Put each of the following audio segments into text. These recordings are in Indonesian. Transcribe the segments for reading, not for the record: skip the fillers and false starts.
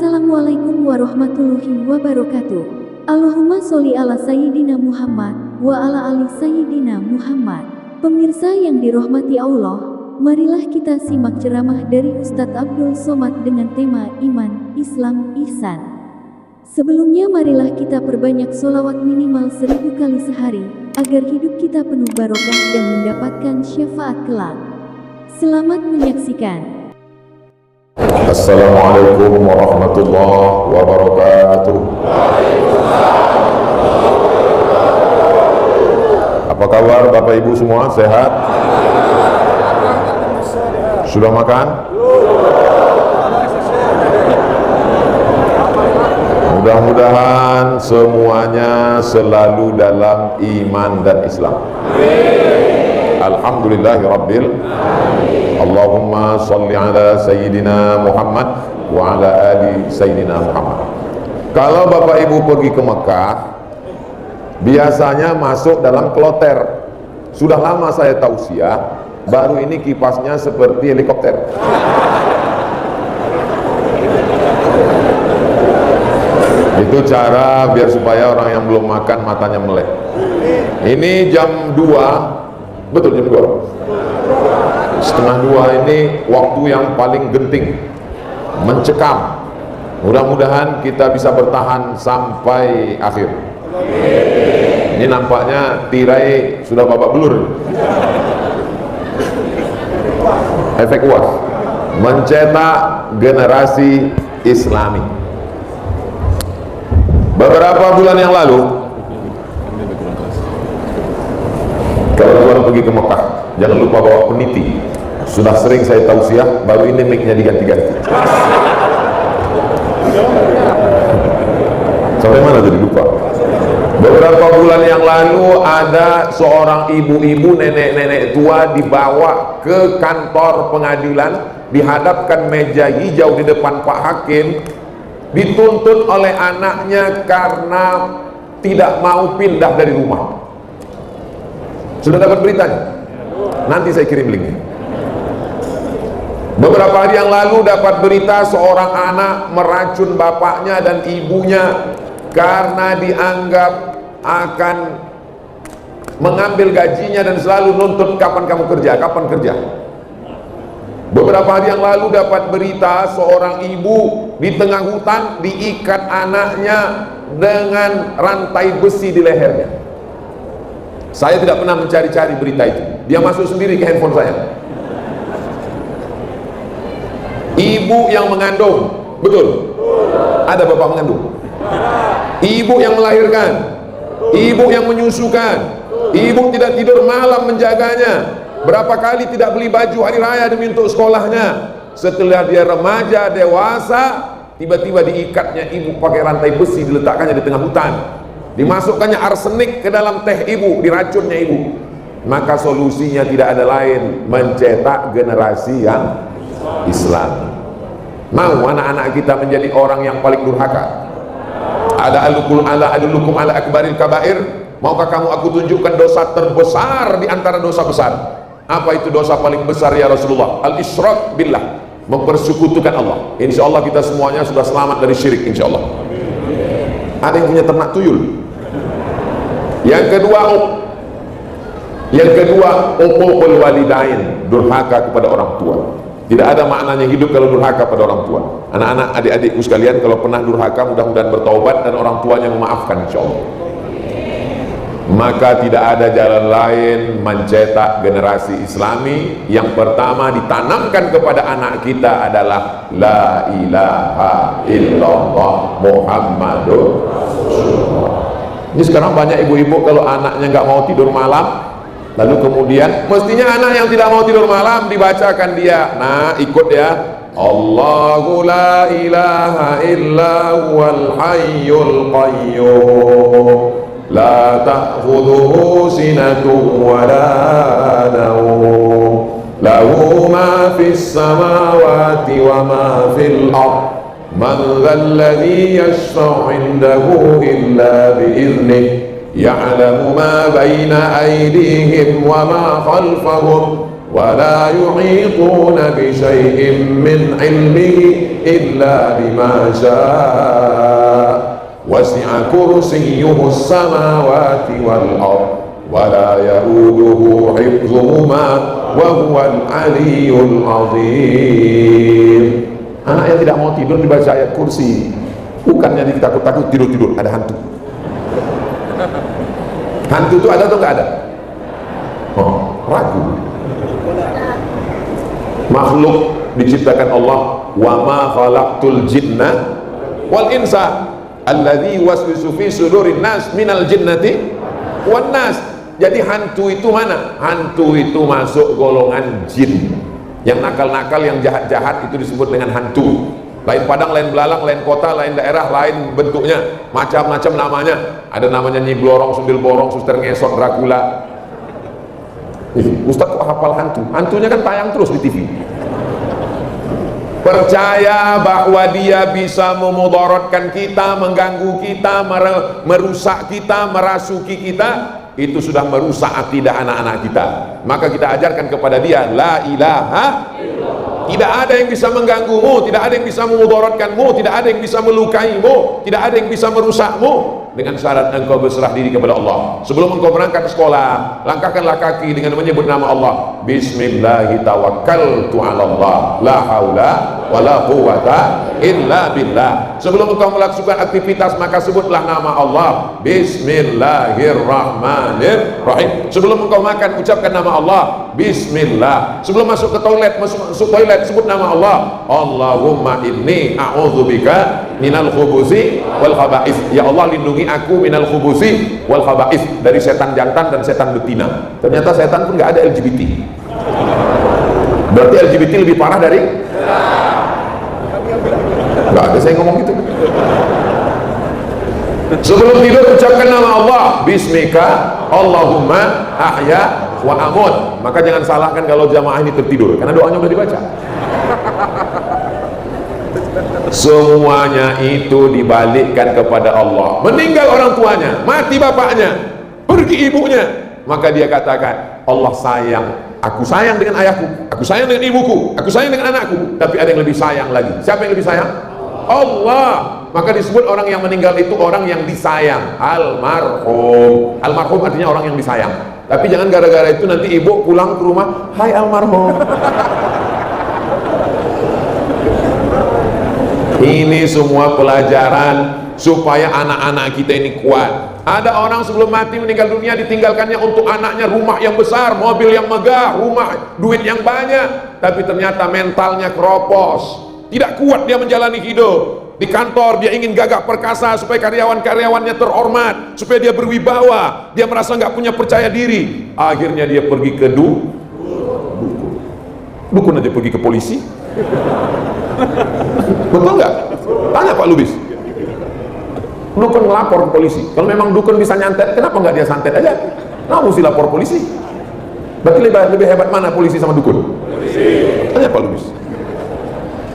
Assalamualaikum warahmatullahi wabarakatuh. Allahumma sholli ala Sayyidina Muhammad wa ala ali Sayyidina Muhammad. Pemirsa yang dirahmati Allah, marilah kita simak ceramah dari Ustadz Abdul Somad dengan tema Iman, Islam, Ihsan. Sebelumnya marilah kita perbanyak sholawat minimal 1000 kali sehari, agar hidup kita penuh barokah dan mendapatkan syafaat kelak. Selamat menyaksikan. Assalamualaikum warahmatullahi wabarakatuh. Apa kabar Bapak Ibu semua? Sehat? Sudah makan? Mudah-mudahan semuanya selalu dalam iman dan Islam. Alhamdulillahirabbil Allahumma sholli ala Sayyidina Muhammad wa ala ali Sayyidina Muhammad. Kalau Bapak Ibu pergi ke Mekah, biasanya masuk dalam kloter. Sudah lama saya tausiah, baru ini kipasnya seperti helikopter. Itu cara biar supaya orang yang belum makan matanya melek. Ini jam 2, betul jam 2. Setengah 2 ini waktu yang paling genting, mencekam. Mudah-mudahan kita bisa bertahan sampai akhir. Ini nampaknya tirai sudah babak belur. Efek UAS, mencetak generasi Islami. Beberapa bulan yang lalu, kalau pergi ke Mekah, jangan lupa bawa peniti. Sudah sering saya tausiah, baru ini mic-nya diganti-ganti. Sampai mana tadi lupa. Beberapa bulan yang lalu ada seorang ibu-ibu, nenek-nenek tua dibawa ke kantor pengadilan, dihadapkan meja hijau di depan Pak Hakim, dituntut oleh anaknya karena tidak mau pindah dari rumah. Sudah dapat beritanya? Nanti saya kirim linknya. Beberapa hari yang lalu dapat berita seorang anak meracun bapaknya dan ibunya karena dianggap akan mengambil gajinya dan selalu nuntut kapan kamu kerja, kapan kerja. Beberapa hari yang lalu dapat berita seorang ibu di tengah hutan diikat anaknya dengan rantai besi di lehernya. Saya tidak pernah mencari-cari berita itu. Dia masuk sendiri ke handphone saya. Ibu yang mengandung, betul? Ada bapak mengandung. Ibu yang melahirkan, ibu yang menyusukan, ibu tidak tidur malam menjaganya. Berapa kali tidak beli baju hari raya demi untuk sekolahnya. Setelah dia remaja, dewasa, tiba-tiba diikatnya ibu pakai rantai besi, diletakkannya di tengah hutan. Dimasukkannya arsenik ke dalam teh ibu, diracunnya ibu. Maka solusinya tidak ada lain, mencetak generasi yang Islam. Mau anak-anak kita menjadi orang yang paling durhaka? Ada adulukum ala akbaril kabair. Maukah kamu aku tunjukkan dosa terbesar di antara dosa besar? Apa itu dosa paling besar ya Rasulullah? Al-isyrak billah, mempersekutukan Allah. Insya Allah kita semuanya sudah selamat dari syirik, insya Allah. Ada yang punya ternak tuyul? Yang kedua uququl walidain, durhaka kepada orang tua. Tidak ada maknanya hidup kalau durhaka pada orang tua. Anak-anak, adik-adikku sekalian, kalau pernah durhaka mudah-mudahan bertaubat dan orang tuanya memaafkan, insya Allah. Maka tidak ada jalan lain mencetak generasi Islami. Yang pertama ditanamkan kepada anak kita adalah La ilaha illallah Muhammadur Rasulullah. Ini sekarang banyak ibu-ibu kalau anaknya nggak mau tidur malam, lalu kemudian mestinya anak yang tidak mau tidur malam dibacakan dia, nah ikut ya, Allahu la ilaha illa huwal hayyul qayyum la ta'khudhuhu sinatun wa la nawm lahu ma fis samawati wa ma fil ardh man dhal ladzi yashfa'u 'indahu illa bi idhnihi ya'lamu ma baina aydihim wa ma khalfahum ولا يحيطون بشيء من علمه إلا بما شاء وسع كرسيه السماوات والأرض ولا يؤوده حفظهما وهو العلي العظيم. Anak yang tidak mau tidur dibaca ayat kursi, bukannya takut-takut tidur-tidur, ada hantu. Hantu itu ada atau enggak ada? Oh, ragu. Makhluk diciptakan Allah, wa ma khalaqtul jinna wal insa alladzi waswisu fi sudurin nas minal jinnati wan nas. Jadi hantu itu mana? Hantu itu masuk golongan jin. Yang nakal-nakal, yang jahat-jahat itu disebut dengan hantu. Lain padang, lain belalang, lain kota, lain daerah, lain bentuknya, macam-macam namanya. Ada namanya Nyi Blorong, Sundel Borong, Suster Ngesot, Dracula. Ustaz kok hafal hantu? Hantunya kan tayang terus di TV. Percaya bahwa dia bisa memudaratkan kita, mengganggu kita, merusak kita, merasuki kita, itu sudah merusak akidah anak-anak kita. Maka kita ajarkan kepada dia, la ilaha illallah. Tidak ada yang bisa mengganggumu, tidak ada yang bisa memudaratkanmu, tidak ada yang bisa melukaimu, tidak ada yang bisa merusakmu, dengan syarat engkau berserah diri kepada Allah. Sebelum engkau berangkat ke sekolah, langkahkanlah kaki dengan menyebut nama Allah. Bismillahi tawakkaltu 'ala Allah, la haula wala quwwata illa billah. Sebelum engkau melakukan aktivitas, maka sebutlah nama Allah. Bismillahirrahmanirrahim. Sebelum engkau makan, ucapkan nama Allah. Bismillah. Sebelum masuk ke toilet, masuk toilet, sebut nama Allah. Allahumma inni a'udzubika minal khubusi wal khaba'is. Ya Allah, lindungi aku minal khubusi wal khaba'is, dari setan jantan dan setan betina. Ternyata setan pun nggak ada LGBT. Berarti LGBT lebih parah dari? Nggak ada saya ngomong gitu. Sebelum tidur ucapkan nama Allah. Bismika Allahumma ahya wa amut. Maka jangan salahkan kalau jamaah ini tertidur, karena doanya udah dibaca. Semuanya itu dibalikkan kepada Allah. Meninggal orang tuanya, mati bapaknya, pergi ibunya, maka dia katakan, Allah sayang, aku sayang dengan ayahku, aku sayang dengan ibuku, aku sayang dengan anakku, tapi ada yang lebih sayang lagi. Siapa yang lebih sayang? Allah. Maka disebut orang yang meninggal itu orang yang disayang, almarhum. Almarhum artinya orang yang disayang. Tapi jangan gara-gara itu nanti ibu pulang ke rumah, hai almarhum. Ini semua pelajaran supaya anak-anak kita ini kuat. Ada orang sebelum mati meninggal dunia ditinggalkannya untuk anaknya rumah yang besar, mobil yang megah, rumah, duit yang banyak, tapi ternyata mentalnya keropos, tidak kuat dia menjalani hidup. Di kantor dia ingin gagah perkasa supaya karyawan-karyawannya terhormat, supaya dia berwibawa, dia merasa nggak punya percaya diri. Akhirnya dia pergi ke dukun aja pergi ke polisi. Betul nggak? Tanya Pak Lubis. Dukun melapor ke polisi. Kalau memang dukun bisa nyantet, kenapa nggak dia santet aja? Nah, mesti lapor polisi. Berarti lebih hebat mana polisi sama dukun? Polisi. Tanya Pak Lubis.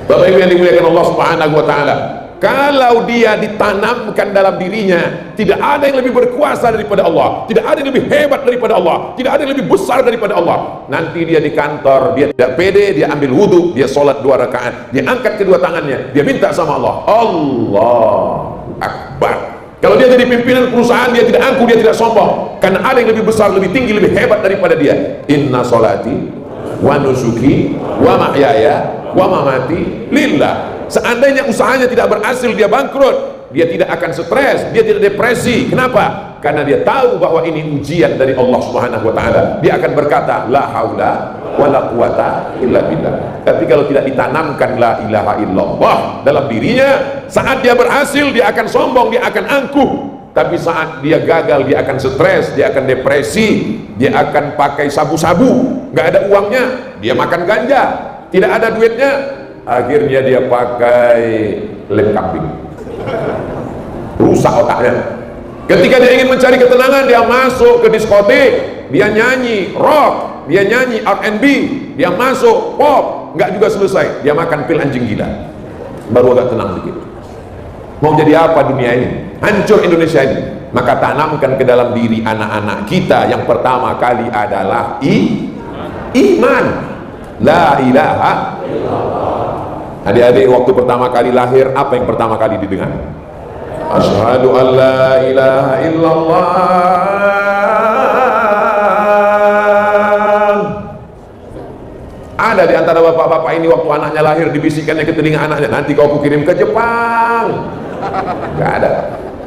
Bapak Ibu yang dimuliakan Allah Subhanahu wa taala, kalau dia ditanamkan dalam dirinya, tidak ada yang lebih berkuasa daripada Allah, tidak ada yang lebih hebat daripada Allah, tidak ada yang lebih besar daripada Allah. Nanti dia di kantor, dia tidak pede, dia ambil wudhu, dia sholat 2 rakaat, dia angkat kedua tangannya, dia minta sama Allah, Allah Akbar. Kalau dia jadi pimpinan perusahaan, dia tidak angkuh, dia tidak sombong, karena ada yang lebih besar, lebih tinggi, lebih hebat daripada dia. Inna sholati wa nusuki wa mahyaya wa mamati lillah. Seandainya usahanya tidak berhasil, dia bangkrut, dia tidak akan stres, dia tidak depresi. Kenapa? Karena dia tahu bahwa ini ujian dari Allah Subhanahu wa taala. Dia akan berkata la haula wala quwata illa billah. Tapi kalau tidak ditanamkan la ilaha illallah dalam dirinya, saat dia berhasil dia akan sombong, dia akan angkuh. Tapi saat dia gagal, dia akan stres, dia akan depresi, dia akan pakai sabu-sabu, nggak ada uangnya, dia makan ganja, tidak ada duitnya, akhirnya dia pakai lem kambing, rusak otaknya. Ketika dia ingin mencari ketenangan, dia masuk ke diskotik, dia nyanyi rock, dia nyanyi R&B, dia masuk pop, nggak juga selesai, dia makan pil anjing gila, baru agak tenang dikit. Mau jadi apa dunia ini? Hancur Indonesia ini. Maka tanamkan ke dalam diri anak-anak kita yang pertama kali adalah iman la ilaha illallah. Adik-adik, waktu pertama kali lahir, apa yang pertama kali didengar? Asyhadu an la ilaha illallah. Ada di antara bapak-bapak ini waktu anaknya lahir dibisikannya ke telinga anaknya, nanti kau kukirim ke Jepang. Gak ada.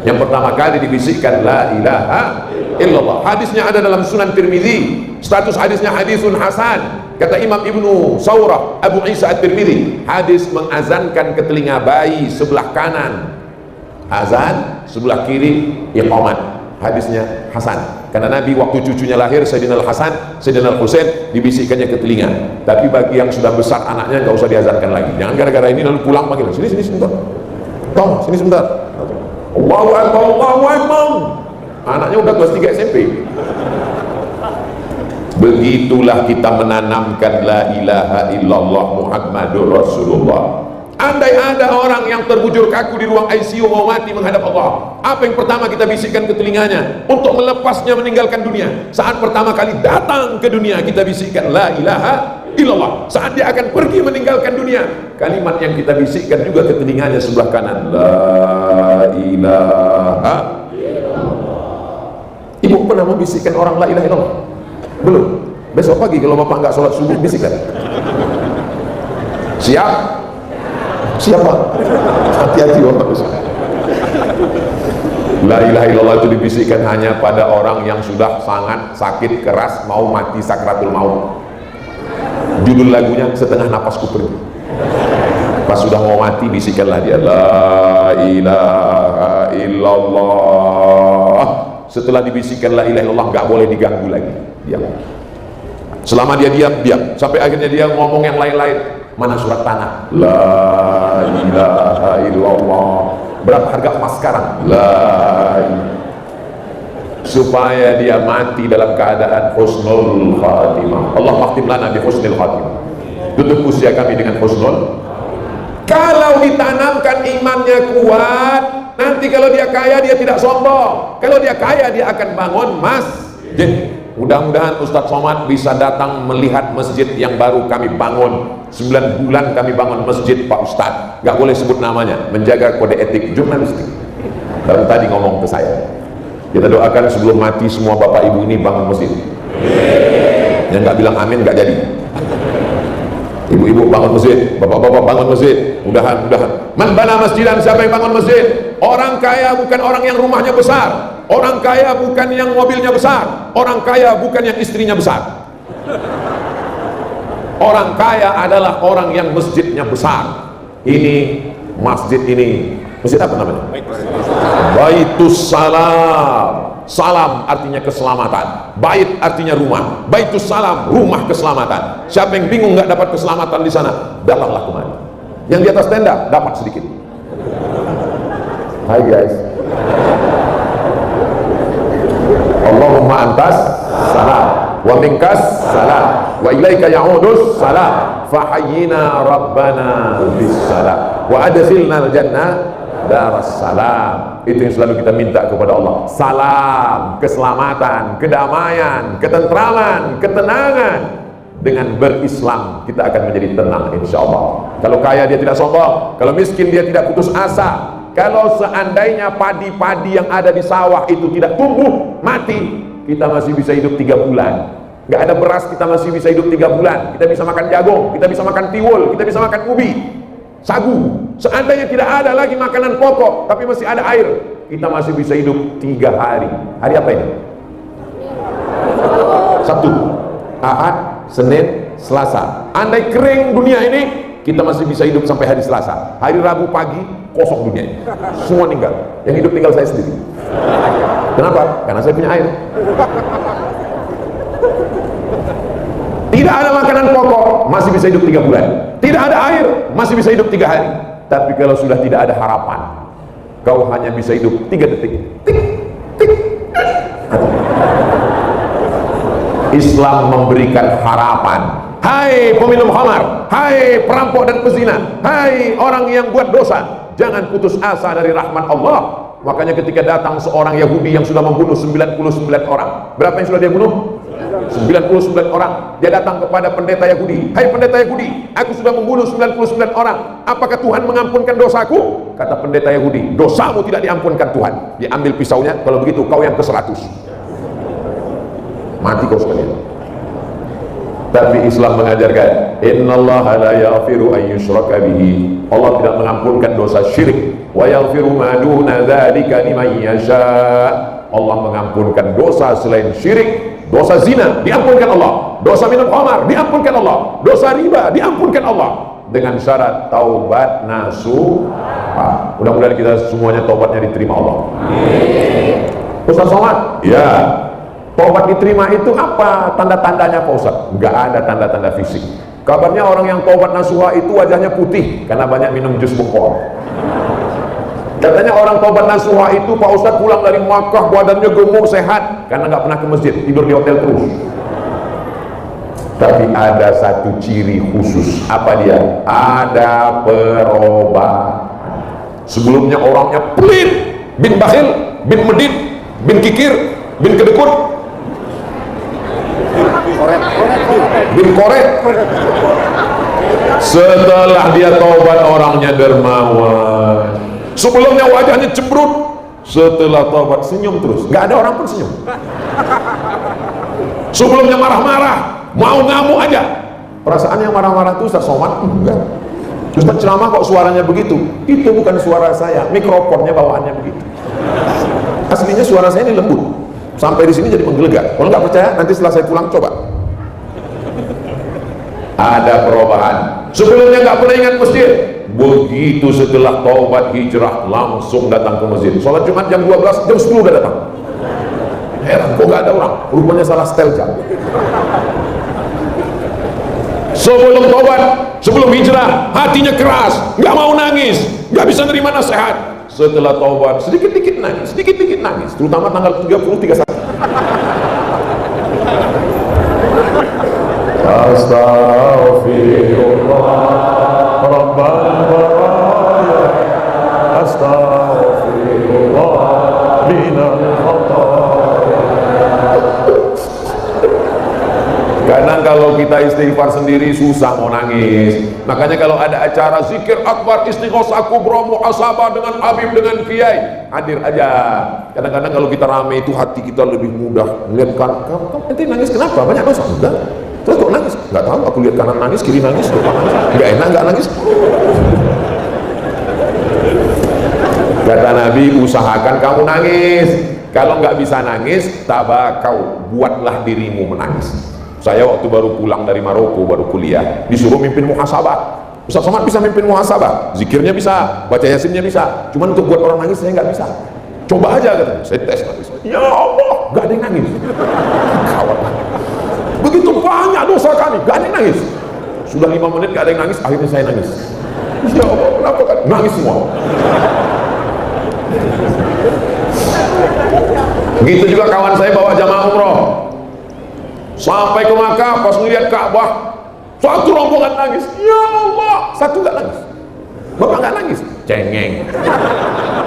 Yang pertama kali dibisikkan la ilaha illallah. Hadisnya ada dalam Sunan Tirmizi, status hadisnya hadisun hasan. Kata Imam Ibnu Saurah Abu Isa At-Tirmidzi, hadis mengazankan ke telinga bayi sebelah kanan azan, sebelah kiri iqamat. Hadisnya hasan. Karena Nabi waktu cucunya lahir, Sayyidina Al-Hasan, Sayyidina Al-Husain, dibisikkannya ke telinga. Tapi bagi yang sudah besar anaknya nggak usah diazankan lagi. Jangan gara-gara ini lalu pulang panggil, sini sebentar. Tong, sini sebentar. Allahu Akbar, Allahu Akbar. Anaknya udah kelas 3 SMP. Begitulah kita menanamkan la ilaha illallah Muhammadur Rasulullah. Andai ada orang yang terbujur kaku di ruang ICU mau mati menghadap Allah, apa yang pertama kita bisikkan ke telinganya untuk melepasnya meninggalkan dunia? Saat pertama kali datang ke dunia kita bisikkan la ilaha illallah. Saat dia akan pergi meninggalkan dunia, kalimat yang kita bisikkan juga ke telinganya sebelah kanan, la ilaha illallah. Ibu pernah membisikkan orang la ilaha illallah? Belum. Besok pagi kalau bapak nggak sholat subuh bisikkan. Siap? Siapa? Hati-hati bapak besok. La ilaha illallah itu dibisikkan hanya pada orang yang sudah sangat sakit keras mau mati sakratul maut. Judul lagunya Setengah Napasku Pergi. Pas sudah mau mati bisikkanlah dia la ilaha illallah. Setelah dibisikkan la ilaha illallah nggak boleh diganggu lagi. Diam. Selama dia diam, diam. Sampai akhirnya dia ngomong yang lain-lain. Mana surat tanah? La ilaha illallah. Berapa harga emas sekarang? La ilaha. Supaya dia mati dalam keadaan husnul khatimah. Allah maktim lana bi husnul khatimah. Tutup usia kami dengan husnul. Kalau ditanamkan imannya kuat, nanti kalau dia kaya dia tidak sombong. Kalau dia kaya dia akan bangun masjid. Mudah-mudahan Ustadz Somad bisa datang melihat masjid yang baru kami bangun. 9 bulan kami bangun masjid Pak Ustadz. Gak boleh sebut namanya, menjaga kode etik jurnalistik. Baru tadi ngomong ke saya. Kita doakan sebelum mati semua bapak ibu ini bangun masjid. Yang gak bilang amin gak jadi. Ibu-ibu bangun masjid, bapak-bapak bangun masjid. Mudah-mudahan. Man bana masjidan, siapa yang bangun masjid? Orang kaya bukan orang yang rumahnya besar. Orang kaya bukan yang mobilnya besar. Orang kaya bukan yang istrinya besar. Orang kaya adalah orang yang masjidnya besar. Ini masjid ini, masjid apa namanya? Baitus Salam. Salam artinya keselamatan. Bait artinya rumah. Baitus Salam, rumah keselamatan. Siapa yang bingung nggak dapat keselamatan di sana, datanglah kemari. Yang di atas tenda dapat sedikit. Hai guys. Allahumma antas salam wa minkas salam wa ilaika ya'udus salam fahayyina rabbana bis salam wa adkhilna al-jannah daras salam. Itu yang selalu kita minta kepada Allah. Salam, keselamatan, kedamaian, ketentraman, ketenangan. Dengan berislam kita akan menjadi tenang insya Allah. Kalau kaya dia tidak sombong, kalau miskin dia tidak putus asa. Kalau seandainya padi-padi yang ada di sawah itu tidak tumbuh, mati, kita masih bisa hidup 3 bulan. Nggak ada beras, kita masih bisa hidup 3 bulan. Kita bisa makan jagung, kita bisa makan tiwul, kita bisa makan ubi, sagu. Seandainya tidak ada lagi makanan pokok, tapi masih ada air, kita masih bisa hidup 3 hari. Hari apa ini? Sabtu, Ahad, Senin, Selasa. Andai kering dunia ini, kita masih bisa hidup sampai hari Selasa. Hari Rabu pagi kosong dunia ini, semua meninggal. Yang hidup tinggal saya sendiri. Kenapa? Karena saya punya air. Tidak ada makanan pokok, masih bisa hidup 3 bulan. Tidak ada air, masih bisa hidup 3 hari. Tapi kalau sudah tidak ada harapan, kau hanya bisa hidup 3 detik. Tik, tik. Islam memberikan harapan. Hai peminum khamar, hai perampok dan pezina, hai orang yang buat dosa, jangan putus asa dari rahmat Allah. Makanya ketika datang seorang Yahudi yang sudah membunuh 99 orang, berapa yang sudah dia bunuh? 99 orang. Dia datang kepada pendeta Yahudi. Hai pendeta Yahudi, aku sudah membunuh 99 orang. Apakah Tuhan mengampunkan dosaku? Kata pendeta Yahudi, dosamu tidak diampunkan Tuhan. Dia ambil pisaunya, kalau begitu kau yang ke-100. Mati kau sekalian. Tapi Islam mengajarkan, innallaha la yaghfiru an yushraka bihi. Allah tidak mengampunkan dosa syirik. Wa yaghfiru ma duna dzalika liman yasha. Allah mengampunkan dosa selain syirik. Dosa zina diampunkan Allah, dosa minum khamar diampunkan Allah, dosa riba diampunkan Allah, dengan syarat taubat nasuha. Mudah-mudahan kita semuanya taubatnya diterima Allah. Ustaz Somad, ya, taubat diterima itu apa tanda-tandanya Pak Ustaz? Enggak ada tanda-tanda fisik. Kabarnya orang yang taubat nasuha itu wajahnya putih karena banyak minum jus bengkol. Katanya orang taubat nasuha itu Pak Ustaz pulang dari Makkah badannya gemuk sehat karena nggak pernah ke masjid, tidur di hotel terus. Tapi ada satu ciri khusus. Apa dia? Ada perubahan. Sebelumnya orangnya pelit, bin bakhil, bin medit, bin kikir, bin kedekut, bin korek. Setelah dia taubat orangnya dermawan. Sebelumnya wajahnya cemberut, setelah taubat senyum terus, nggak ada orang pun senyum. Sebelumnya marah-marah, mau ngamuk aja. Perasaan yang marah-marah itu Ustaz Somad enggak. Ustaz ceramah kok suaranya begitu? Itu bukan suara saya, mikrofonnya bawaannya begitu. Aslinya suara saya ini lembut, sampai di sini jadi menggelegar. Kalau nggak percaya, nanti setelah saya pulang coba. Ada perubahan. Sebelumnya nggak pernah ingat masjid. Begitu setelah taubat hijrah langsung datang ke masjid. Sholat Jumat jam 12, jam 10 udah datang. Heran kok gak ada orang, rupanya salah setel jam. Sebelum taubat, sebelum hijrah, hatinya keras, gak mau nangis, gak bisa nerima nasihat. Setelah taubat, sedikit-dikit nangis, sedikit-dikit nangis, terutama tanggal 30, 31. Astaghfirullah Rabbal baraya, astaghfirullah minal khataya. Kadang kalau kita istighfar sendiri susah mau nangis. Makanya kalau ada acara zikir akbar, istighosah kubra, muhasabah dengan habib, dengan kiai, hadir aja. Kadang-kadang kalau kita rame itu hati kita lebih mudah melihat kamu nanti nangis kenapa? Banyak dosa? Enggak. Terus kok nangis? Nggak tahu, aku lihat kanan nangis, kiri nangis, depan nangis. Nggak enak, nggak nangis. Kata Nabi, usahakan kamu nangis. Kalau nggak bisa nangis, tabakau, buatlah dirimu menangis. Saya waktu baru pulang dari Maroko, baru kuliah, disuruh mimpin muhasabah. Ustaz Somad bisa mimpin muhasabah, zikirnya bisa, baca yasinnya bisa. Cuman untuk buat orang nangis saya nggak bisa. Coba aja, katanya. Saya tes nangis. Ya Allah, nggak ada yang nangis. Kawat. Begitu banyak dosa kami, gak ada yang nangis. Sudah 5 menit gak ada yang nangis, akhirnya saya nangis. Ya Allah, kenapa kan? Nangis semua. Begitu juga kawan saya bawa jamaah umroh. Sampai ke Makkah, pas melihat Ka'bah, satu rombongan nangis. Ya Allah, satu gak nangis. Bapak gak nangis? Cengeng.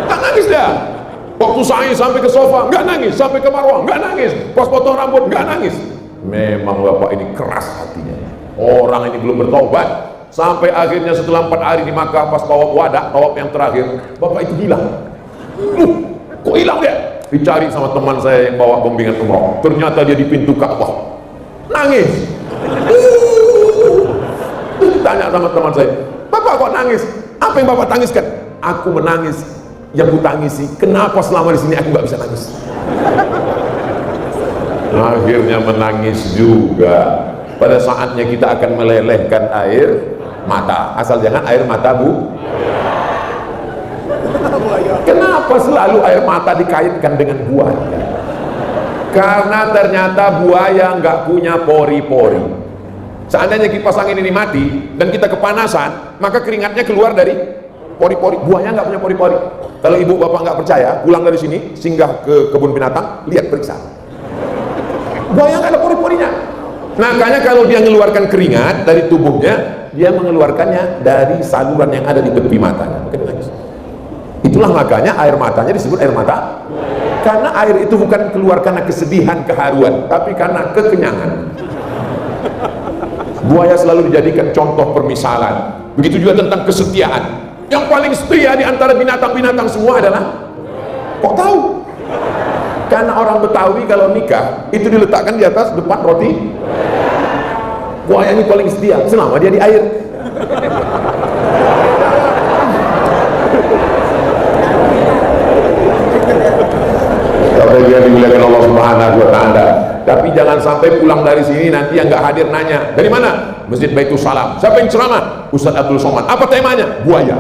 Gak nangis dia. Waktu sa'i sampai ke sofa, gak nangis. Sampai ke Marwah, gak nangis. Pas potong rambut, gak nangis. Memang bapak ini keras hatinya. Orang ini belum bertobat. Sampai akhirnya setelah 4 hari di Makkah, pas tawaf wada, tawaf yang terakhir, bapak itu hilang. Kok hilang dia? Dicari sama teman saya yang bawa bimbingan umroh. Ternyata dia di pintu Ka'bah. Nangis. Tanya sama teman saya, bapak kok nangis? Apa yang bapak tangiskan? Aku menangis. Yang ku tangisi, kenapa selama di sini aku nggak bisa nangis? Akhirnya menangis juga. Pada saatnya kita akan melelehkan air mata, asal jangan air mata bu. Kenapa selalu air mata dikaitkan dengan buaya? Karena ternyata buaya nggak punya pori-pori. Seandainya kipas angin ini mati dan kita kepanasan, maka keringatnya keluar dari pori-pori. Buaya nggak punya pori-pori. Kalau ibu bapak nggak percaya, pulang dari sini singgah ke kebun binatang, lihat, periksa. Buaya nggak ada pori-porinya. Makanya kalau dia mengeluarkan keringat dari tubuhnya, dia mengeluarkannya dari saluran yang ada di tepi matanya. Itulah makanya air matanya disebut air mata, karena air itu bukan keluar karena kesedihan, keharuan, tapi karena kekenyangan. Buaya selalu dijadikan contoh permisalan. Begitu juga tentang kesetiaan. Yang paling setia di antara binatang-binatang semua adalah, kok tahu? Karena orang Betawi kalau nikah itu diletakkan di atas depan roti. Buaya ini paling setia selama dia di air. Kalau dia dimuliakan Allah Subhanahu wa Ta'ala. Tapi jangan sampai pulang dari sini nanti yang nggak hadir nanya, dari mana? Masjid Baitul Salam. Siapa yang ceramah? Ustaz Abdul Somad. Apa temanya? Buaya.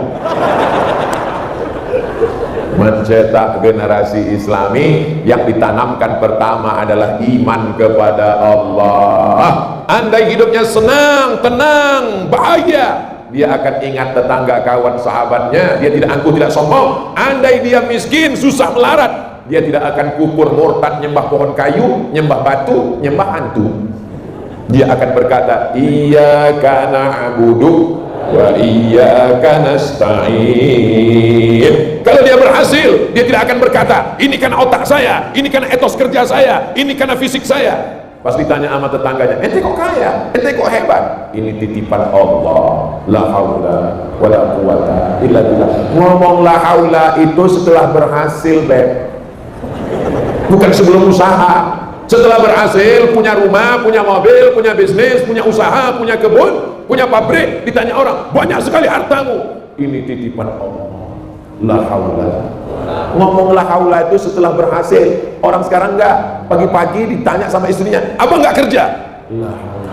Mencetak generasi Islami yang ditanamkan pertama adalah iman kepada Allah. Andai hidupnya senang, tenang, bahagia, dia akan ingat tetangga, kawan, sahabatnya. Dia tidak angkuh, tidak sombong. Andai dia miskin, susah melarat, dia tidak akan kufur, murtad, nyembah pohon kayu, nyembah batu, nyembah hantu. Dia akan berkata, iyyaka na'budu wa iyyaka nasta'in. Kalau dia berhasil, dia tidak akan berkata, ini karena otak saya, ini karena etos kerja saya, ini karena fisik saya. Pas ditanya sama tetangganya, ente kok kaya, ente kok hebat? Ini titipan Allah. La haula wala quwata illa billah. Ngomong la haula itu setelah berhasil, Beb, bukan sebelum usaha. Setelah berhasil, punya rumah, punya mobil, punya bisnis, punya usaha, punya kebun, punya pabrik, ditanya orang, banyak sekali hartamu. Ini titipan Allah. La haula. Ngomong la haula itu setelah berhasil. Orang sekarang enggak, pagi-pagi ditanya sama istrinya, abang enggak kerja? La haula.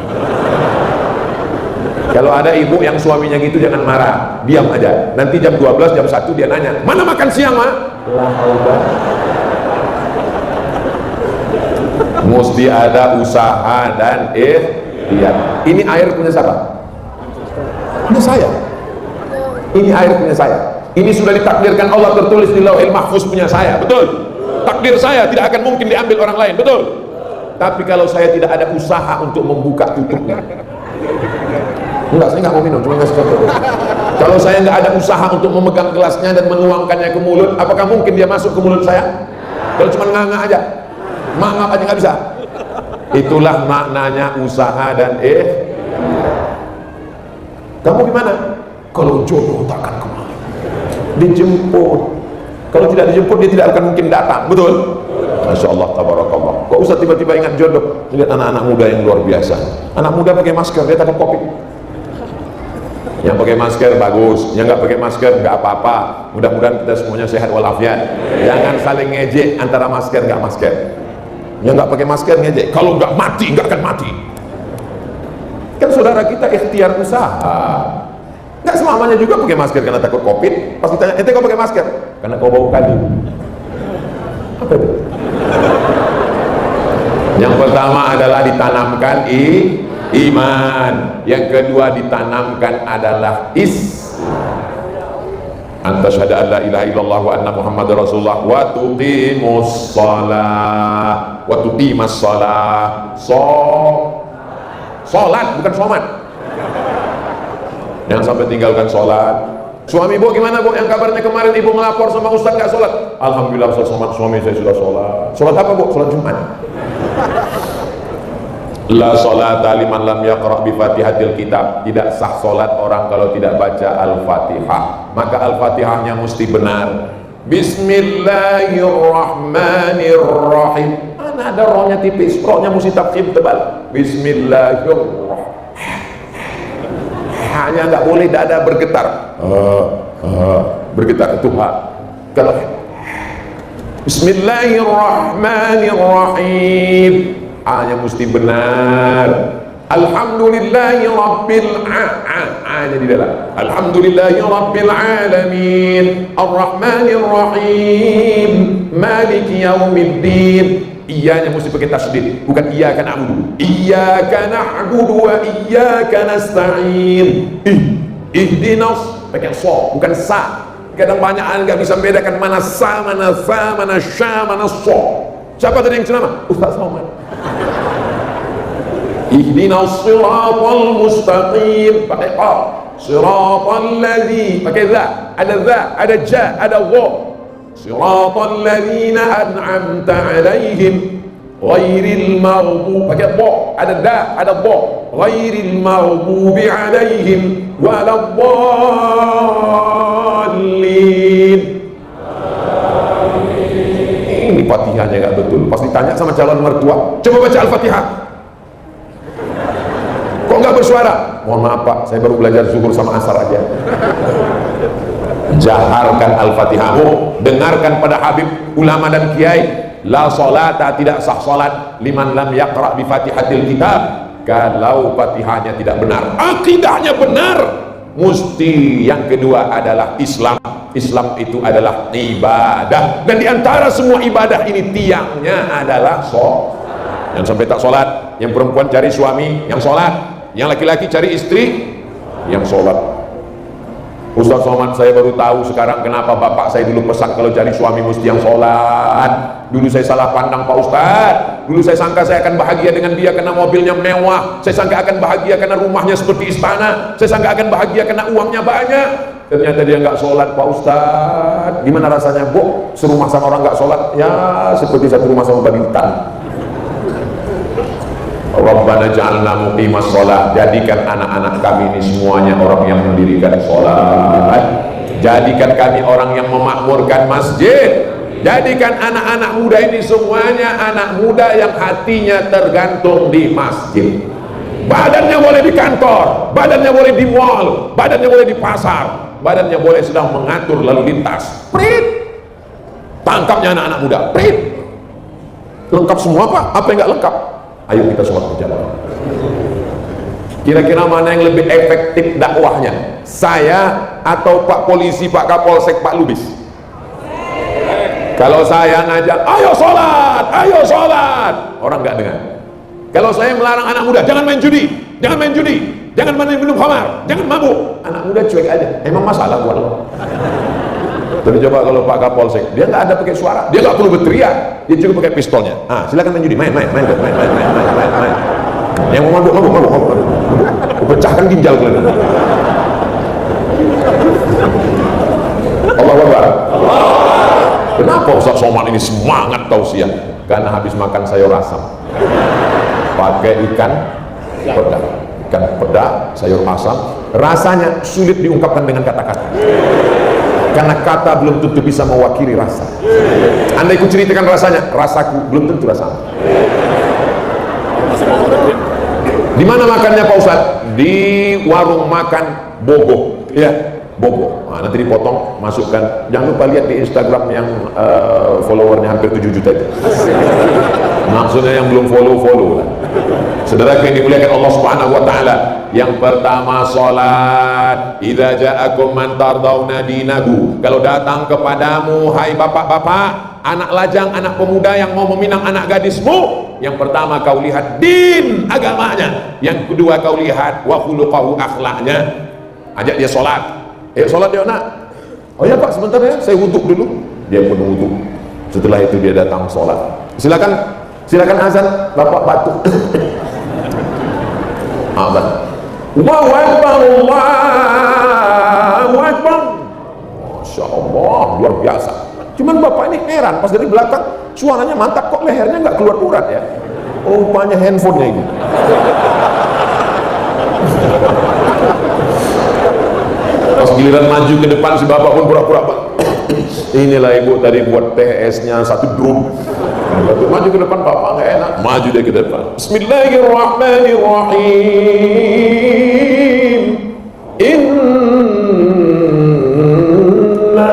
Kalau ada ibu yang suaminya gitu, jangan marah, diam aja. Nanti jam 12, jam 1 dia nanya, mana makan siang, Ma? La haula. Mesti ada usaha dan ikhtiar. Ini air punya siapa? Punya saya. Ini air punya saya. Ini sudah ditakdirkan Allah, tertulis di Lauhil Mahfuz, punya saya. Betul? Takdir saya tidak akan mungkin diambil orang lain. Betul? Tapi kalau saya tidak ada usaha untuk membuka tutupnya, enggak, saya nggak mau minum, cuma ngasih contoh. Kalau saya nggak ada usaha untuk memegang gelasnya dan menuangkannya ke mulut, apakah mungkin dia masuk ke mulut saya? Kalau cuma nganga aja, mangap aja nggak bisa. Itulah maknanya usaha dan kamu gimana? Kalau jodoh takkan kemana, dijemput. Kalau tidak dijemput, dia tidak akan mungkin datang. Betul? Masya Allah, tabarakallah. Kok usah tiba-tiba ingat jodoh? Lihat anak-anak muda yang luar biasa. Anak muda pakai masker, dia takut COVID. Yang pakai masker bagus, yang nggak pakai masker nggak apa-apa. Mudah-mudahan kita semuanya sehat walafiat. Jangan saling ngejek antara masker nggak masker. Yang nggak pakai masker ngejek, kalau nggak mati nggak akan mati. Kan saudara kita ikhtiar usaha. Nggak selamanya juga pakai masker karena takut COVID. Pas ditanya, ente kok pakai masker? Karena kau bau kali. Apa itu? Yang pertama adalah ditanamkan iman. Yang kedua ditanamkan adalah anta syahada an la ilaha illallah wa anna muhammadar rasulullah wa tuqimus shalah wa tuqimas shalah. Salat bukan somat. Jangan sampai tinggalkan sholat. Suami ibu gimana, Bu? Yang kabarnya kemarin ibu melapor sama ustaz nggak sholat. Alhamdulillah, Ustaz Somad, suami saya sudah sholat. Sholat apa, Bu? Sholat Jumat. La sholata liman lam yaqra' bi fatihatil kitab. Tidak sah sholat orang kalau tidak baca Al-Fatihah. Maka Al-Fatihahnya mesti benar. Bismillahirrahmanirrahim. Mana ada rohnya tipis, rohnya mesti tafkhim tebal. Bismillahirrahmanirrahim. Hanya nggak boleh dada bergetar, bergetar itu hak. Kalau Bismillahirrahmanirrahim, hanya mesti benar. Alhamdulillahi rabbil alamin di dalam. Alhamdulillahi rabbil alamin, arrahmanirrahim, maliki yaumiddin. Iyanya mesti pakai tasydid, bukan iyyaka na'budu. Iyyaka na'budu wa iyyaka nasta'in. Ihdinas pakai sa, bukan sa. Kadang banyak nggak bisa membedakan mana sa, mana fa, mana sya, mana sa. Siapa tadi yang ceramah? Ustaz Somad. Ihdinas siratal mustaqim pakai qa. Siratal ladzi, pakai ada ja, ada wa. Siratal ladzina an'amta 'alaihim ghairil maghdubi, pakai ba, ada da, ada ba. Ghairil maghdubi 'alaihim waladdallin. Ini Fatihahnya enggak betul. Pas ditanya sama calon mertua, coba baca Al-Fatihah. Kok nggak bersuara? Mohon maaf Pak, saya baru belajar zuhur sama asar aja. Jaharkan Al-Fatihahmu, dengarkan pada Habib, ulama dan kiai. La salata, tidak sah salat liman lam yaqra bi Fatihatil kitab. Kalau Fatihahnya tidak benar, akidahnya benar. Mesti yang kedua adalah Islam. Islam itu adalah ibadah, dan diantara semua ibadah ini tiangnya adalah sholat. Yang sampai tak sholat, yang perempuan cari suami yang sholat, yang laki-laki cari istri yang sholat. Ustaz Somad, saya baru tahu sekarang kenapa bapak saya dulu pesan kalau cari suami mesti yang sholat. Dulu saya salah pandang Pak Ustaz. Dulu saya sangka saya akan bahagia dengan dia karena mobilnya mewah. Saya sangka akan bahagia karena rumahnya seperti istana. Saya sangka akan bahagia karena uangnya banyak. Ternyata dia nggak sholat Pak Ustaz. Gimana rasanya Bu? Serumah sama orang nggak sholat? Ya seperti satu rumah sama babi hutan. Rabbana ja'alna muqimas sholat. Jadikan anak-anak kami ini semuanya orang yang mendirikan sholat. Jadikan kami orang yang memakmurkan masjid. Jadikan anak-anak muda ini semuanya anak muda yang hatinya tergantung di masjid. Badannya boleh di kantor, badannya boleh di mall, badannya boleh di pasar, badannya boleh sedang mengatur lalu lintas. Prit, tangkapnya anak-anak muda. Prit, lengkap semua Pak. Apa yang nggak lengkap? Ayo kita sholat berjamaah. Kira-kira mana yang lebih efektif dakwahnya? Saya atau Pak Polisi, Pak Kapolsek, Pak Lubis? Kalau saya ngajak, ayo sholat, orang nggak dengar. Kalau saya melarang anak muda, jangan main judi, jangan minum khamar, jangan mabuk, anak muda cuek aja. Emang masalah buat lo? Tapi coba kalau Pak Kapolsek, dia nggak ada pakai suara, dia nggak perlu berteriak, dia cukup pakai pistolnya. Silakan main judi, main. Yang mau mabuk. Pecahkan ginjal kalian. Allahu Akbar. Kenapa Ustaz Somad ini semangat tausiah? Karena habis makan sayur asam, pakai ikan peda, sayur asam, rasanya sulit diungkapkan dengan kata-kata. Karena kata belum tentu bisa mewakili rasa. Andai ku ceritakan rasanya, rasaku belum tentu rasamu. Di mana makannya Pak Ustaz? Di warung makan Bogo. Ya, Bogo. Nanti dipotong, masukkan. Jangan lupa lihat di Instagram yang followernya hampir 7 juta itu. Maksudnya yang belum follow lah. Saudara yang dimuliakan Allah Subhanahu wa taala, yang pertama salat. Idza ja'akum man tardawna dinahu. Kalau datang kepadamu hai bapak-bapak, anak lajang, anak pemuda yang mau meminang anak gadismu, yang pertama kau lihat din agamanya, yang kedua kau lihat wa khuluquhu akhlaknya. Ajak dia salat. Ayo salat dia nak. Oh ya Pak, sebentar ya, saya wudhu dulu. Dia pun wudhu. Setelah itu dia datang salat. Silakan azan, Bapak batuk. Azan. Allahu Akbar, Allahu Akbar. Masya Allah, luar biasa. Cuman Bapak ini heran, pas dari belakang suaranya mantap, kok lehernya nggak keluar urat ya? Rupanya handphonenya ini. Pas giliran maju ke depan si Bapak pun pura-pura, inilah Ibu tadi buat TS-nya 1 drum. Maju ke depan, Bapak nggak enak, maju deh ke depan. Bismillahirrahmanirrahim. Inna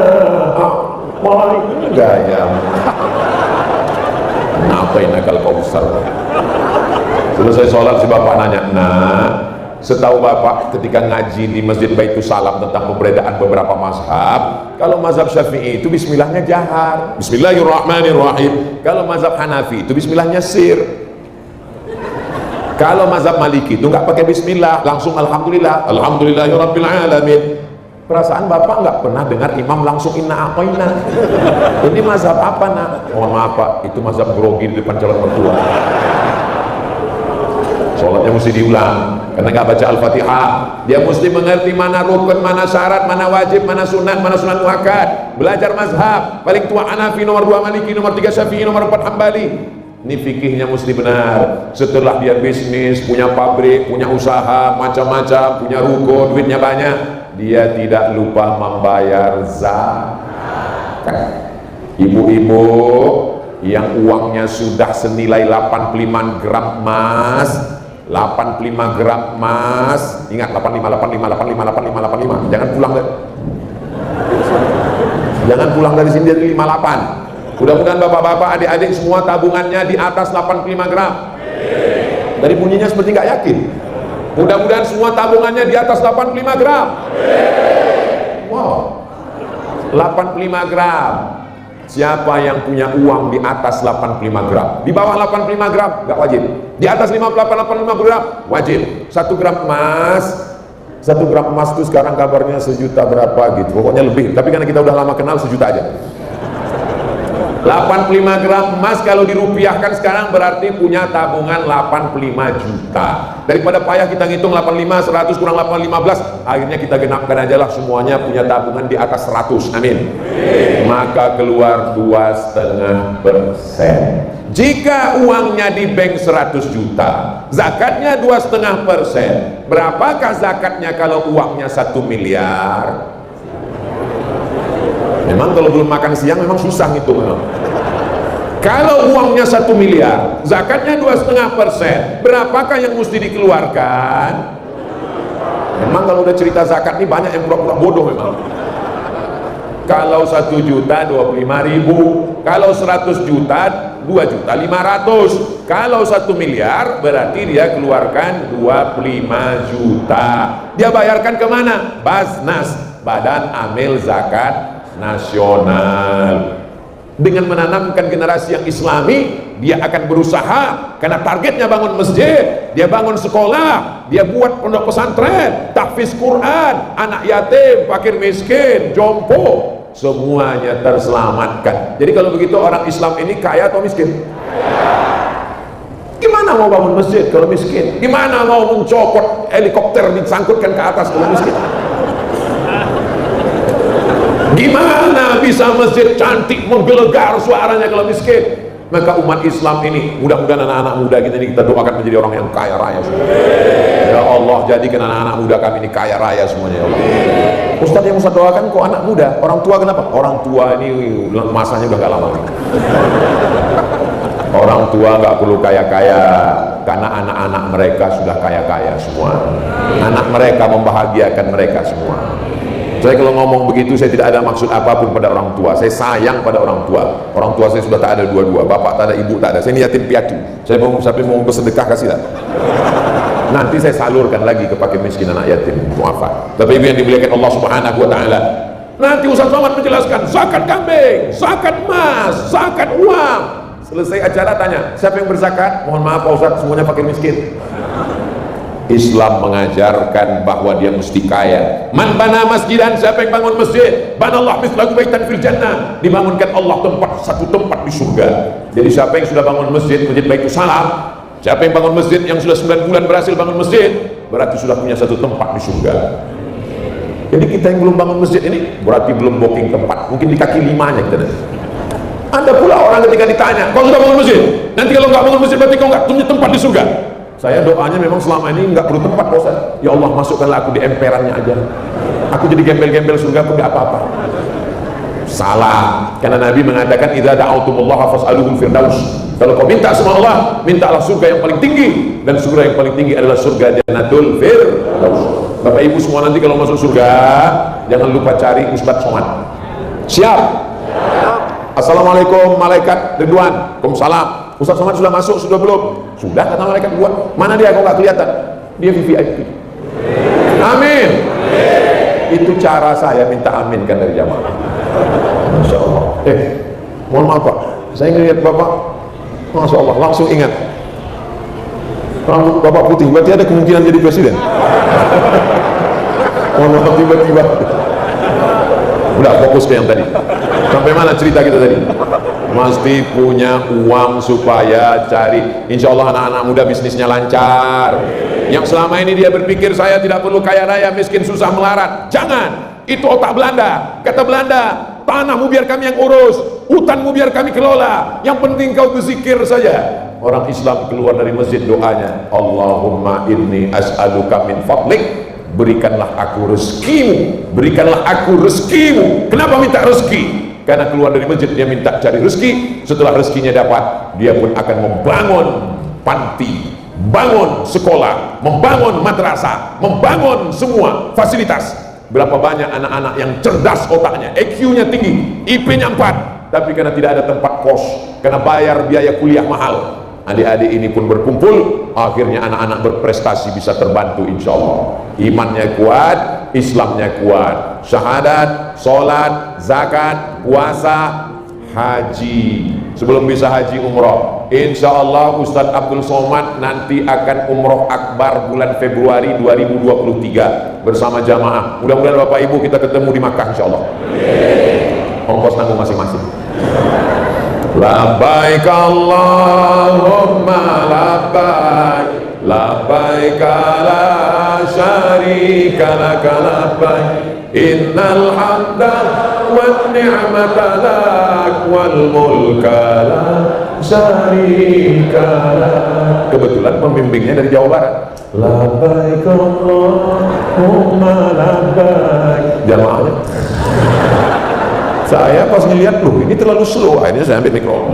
gaya. Ngapain akal kau besar? Selesai sholat si Bapak nanya, nah setahu Bapak ketika ngaji di Masjid Baitul Salam tentang pemberadaan beberapa mazhab, kalau mazhab Syafi'i itu bismillahnya jahar, Bismillahirrahmanirrahim. Kalau mazhab Hanafi itu bismillahnya sir. Kalau mazhab Maliki itu nggak pakai bismillah, langsung alhamdulillah, alhamdulillahirabbil alamin. Perasaan Bapak nggak pernah dengar imam langsung inna aqaina. Ini mazhab apa nak? Mohon maaf Pak, itu mazhab grogi di depan calon mertua. sholatnya mesti diulang karena nggak baca Al-Fatihah. Dia mesti mengerti mana rukun, mana syarat, mana wajib, mana sunat muakkad. Belajar mazhab, paling tua Hanafi, nomor 2 Maliki, nomor 3 Syafi'i, nomor 4 Hambali. Ini fikihnya mesti benar. Setelah dia bisnis, punya pabrik, punya usaha macam-macam, punya ruko, duitnya banyak, dia tidak lupa membayar zakat. Ibu-ibu yang uangnya sudah senilai 85 gram emas, 85 gram emas, ingat 85, jangan pulang dari sini dari 58. Mudah-mudahan bapak-bapak, adik-adik semua tabungannya di atas 85 gram. Dari bunyinya seperti nggak yakin. Mudah-mudahan semua tabungannya di atas 85 gram. Wow, 85 gram. Siapa yang punya uang di atas 85 gram? Di bawah 85 gram nggak wajib. Di atas 85 gram wajib. 1 gram emas, 1 gram emas itu sekarang kabarnya sejuta berapa gitu. Pokoknya lebih. Tapi karena kita udah lama kenal, sejuta aja. 85 gram emas kalau dirupiahkan sekarang berarti punya tabungan 85 juta. Daripada payah kita ngitung 85, 100 kurang 815, akhirnya kita genapkan aja lah semuanya punya tabungan di atas 100. Amin. Maka keluar 2,5%. Jika uangnya di bank 100 juta, zakatnya 2,5%. Berapakah zakatnya kalau uangnya 1 miliar? Memang kalau belum makan siang memang susah ngitung. Kalau uangnya 1 miliar, zakatnya 2,5%, berapakah yang mesti dikeluarkan? Memang kalau udah cerita zakat ini banyak yang pura-pura bodoh memang. Kalau 1 juta 25.000, kalau 100 juta 2.500.000, kalau 1 miliar berarti dia keluarkan 25 juta. Dia bayarkan kemana? Basnas, Badan Amil Zakat Nasional. Dengan menanamkan generasi yang islami, dia akan berusaha karena targetnya bangun masjid, dia bangun sekolah, dia buat pondok pesantren, tahfiz Quran, anak yatim, fakir miskin, jompo, semuanya terselamatkan. Jadi kalau begitu orang Islam ini kaya atau miskin? Gimana mau bangun masjid kalau miskin? Gimana mau mencopot helikopter disangkutkan ke atas kalau miskin? Gimana bisa masjid cantik menggelegar suaranya kalau miskin? Maka umat Islam ini, mudah-mudahan anak-anak muda kita ini kita doakan menjadi orang yang kaya raya semua. Ya Allah, jadikan anak-anak muda kami ini kaya raya semuanya ya Allah. Ustadz yang Ustadz doakan kok anak muda? Orang tua kenapa? Orang tua ini masanya udah gak lama. Orang tua gak perlu kaya-kaya, karena anak-anak mereka sudah kaya-kaya semua. Anak mereka membahagiakan mereka semua. Saya kalau ngomong begitu saya tidak ada maksud apapun pada orang tua. Saya sayang pada orang tua. Orang tua saya sudah tak ada dua-dua, bapak tak ada, ibu tak ada. Saya ini yatim piatu. Saya mau bersedekah kasih lah. Nanti saya salurkan lagi ke fakir miskin anak yatim muafat. Tapi ibu yang dimuliakan Allah Subhanahu wa taala. Nanti Ustaz Somad menjelaskan zakat kambing, zakat emas, zakat uang. Selesai acara tanya, siapa yang berzakat? Mohon maaf Pak Ustaz, semuanya fakir miskin. Islam mengajarkan bahwa dia mesti kaya. Man bana masjidan, siapa yang bangun masjid, banallah mislahu baitan fil jannah, dibangunkan Allah satu tempat di surga. Jadi siapa yang sudah bangun masjid, masjid Baitus Salam, siapa yang bangun masjid yang sudah 9 bulan berhasil bangun masjid, berarti sudah punya satu tempat di surga. Jadi kita yang belum bangun masjid ini berarti belum booking tempat, mungkin di kaki 5-nya kita nanti. Ada pula orang ketika ditanya, kau sudah bangun masjid? Nanti kalau nggak bangun masjid berarti kau nggak punya tempat di surga. Saya doanya memang selama ini nggak perlu tempat, Ustaz. Ya Allah, masukkanlah aku di emperannya aja. Aku jadi gembel-gembel surga pun nggak apa-apa. Salah, karena Nabi mengatakan idza da'autumullaha fas'aluhum firdaus. Kalau kau minta sama Allah, mintalah surga yang paling tinggi, dan surga yang paling tinggi adalah surga Jannatul Firdaus. Bapak Ibu semua nanti kalau masuk surga, jangan lupa cari Ustaz Somad. Siap? Assalamualaikum malaikat Ridwan. Waalaikumsalam. Ustaz Somad sudah masuk, sudah belum? Sudah, kata malaikat buat. Mana dia kok nggak kelihatan? Dia VVIP. Amin. Itu cara saya minta amin kan dari jamaah. Masya Allah. Mohon maaf Pak, saya ngelihat Bapak, Masya Allah, langsung ingat rambut Bapak putih, berarti ada kemungkinan jadi presiden. Mohon maaf tiba-tiba. Udah fokus ke yang tadi. Sampai mana cerita kita tadi? Mesti punya uang supaya cari. Insya Allah anak-anak muda bisnisnya lancar. Yang selama ini dia berpikir saya tidak perlu kaya raya, miskin, susah, melarat. Jangan, itu otak Belanda. Kata Belanda, tanahmu biar kami yang urus, hutanmu biar kami kelola, yang penting kau berzikir saja. Orang Islam keluar dari masjid doanya, Allahumma inni as'aluka min fadlik, berikanlah aku rezekimu, berikanlah aku rezekimu. Kenapa minta rezeki? Karena keluar dari masjid dia minta cari rezeki. Setelah rezekinya dapat, dia pun akan membangun panti, bangun sekolah, membangun madrasah, membangun semua fasilitas. Berapa banyak anak-anak yang cerdas otaknya, IQ-nya tinggi, IP-nya 4, tapi karena tidak ada tempat kos, karena bayar biaya kuliah mahal, adik-adik ini pun berkumpul, akhirnya anak-anak berprestasi, bisa terbantu insya Allah. Imannya kuat, Islamnya kuat, syahadat, sholat, zakat, puasa, haji. Sebelum bisa haji umroh, insya Allah Ustadz Abdul Somad nanti akan umroh akbar bulan Februari 2023 bersama jamaah. Mudah-mudahan Bapak Ibu kita ketemu di Makkah insya Allah. Ongkos nanggung masing-masing. Labbaik Allahumma labbaik, labbaik la syarika laka labbaik, innal hamda wan ni'mata lak wal mulka la syarika lak. Kebetulan pembimbingnya dari Jawa Barat. Labbaik Allahumma labbaik. Jamaahnya saya pas ngeliat, loh ini terlalu slow, akhirnya saya ambil mikro,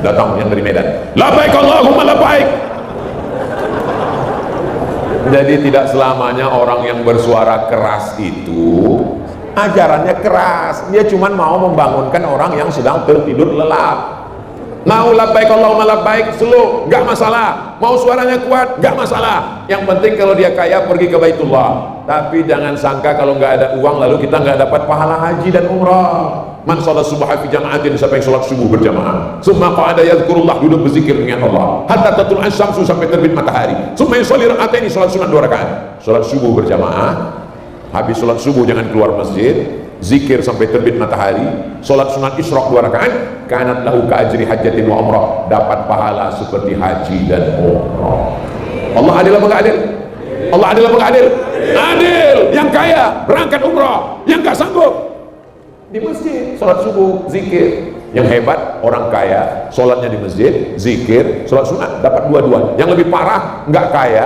datang yang dari Medan, labbaik Allahumma labbaik. Jadi tidak selamanya orang yang bersuara keras itu ajarannya keras, dia cuma mau membangunkan orang yang sedang tertidur lelap. Mau labbaik Allahumma labbaik slow, gak masalah. Mau suaranya kuat, gak masalah. Yang penting kalau dia kaya pergi ke Baitullah. Tapi jangan sangka kalau nggak ada uang lalu kita nggak dapat pahala haji dan umrah. Man sholat subuh fi jama'atin, siapa yang sholat subuh berjamaah, summa qa'ada yadhkurullah, duduk berzikir dengan Allah hatta tatul asyamsu, sampai terbit matahari, summa yusalli rak'ataini, sholat sunat 2 rakaat. Sholat subuh berjamaah, habis sholat subuh jangan keluar masjid, zikir sampai terbit matahari, sholat sunat isyraq 2 rakaat, kanat lahu ka'ajri hajjatin wa umrah, dapat pahala seperti haji dan umrah. Allah adil apa nggak adil? Allah adil apa nggak adil? Adil. Yang kaya berangkat umrah, yang nggak sanggup di masjid sholat subuh zikir. Yang hebat orang kaya sholatnya di masjid, zikir, sholat sunat, dapat dua-dua. Yang lebih parah nggak kaya,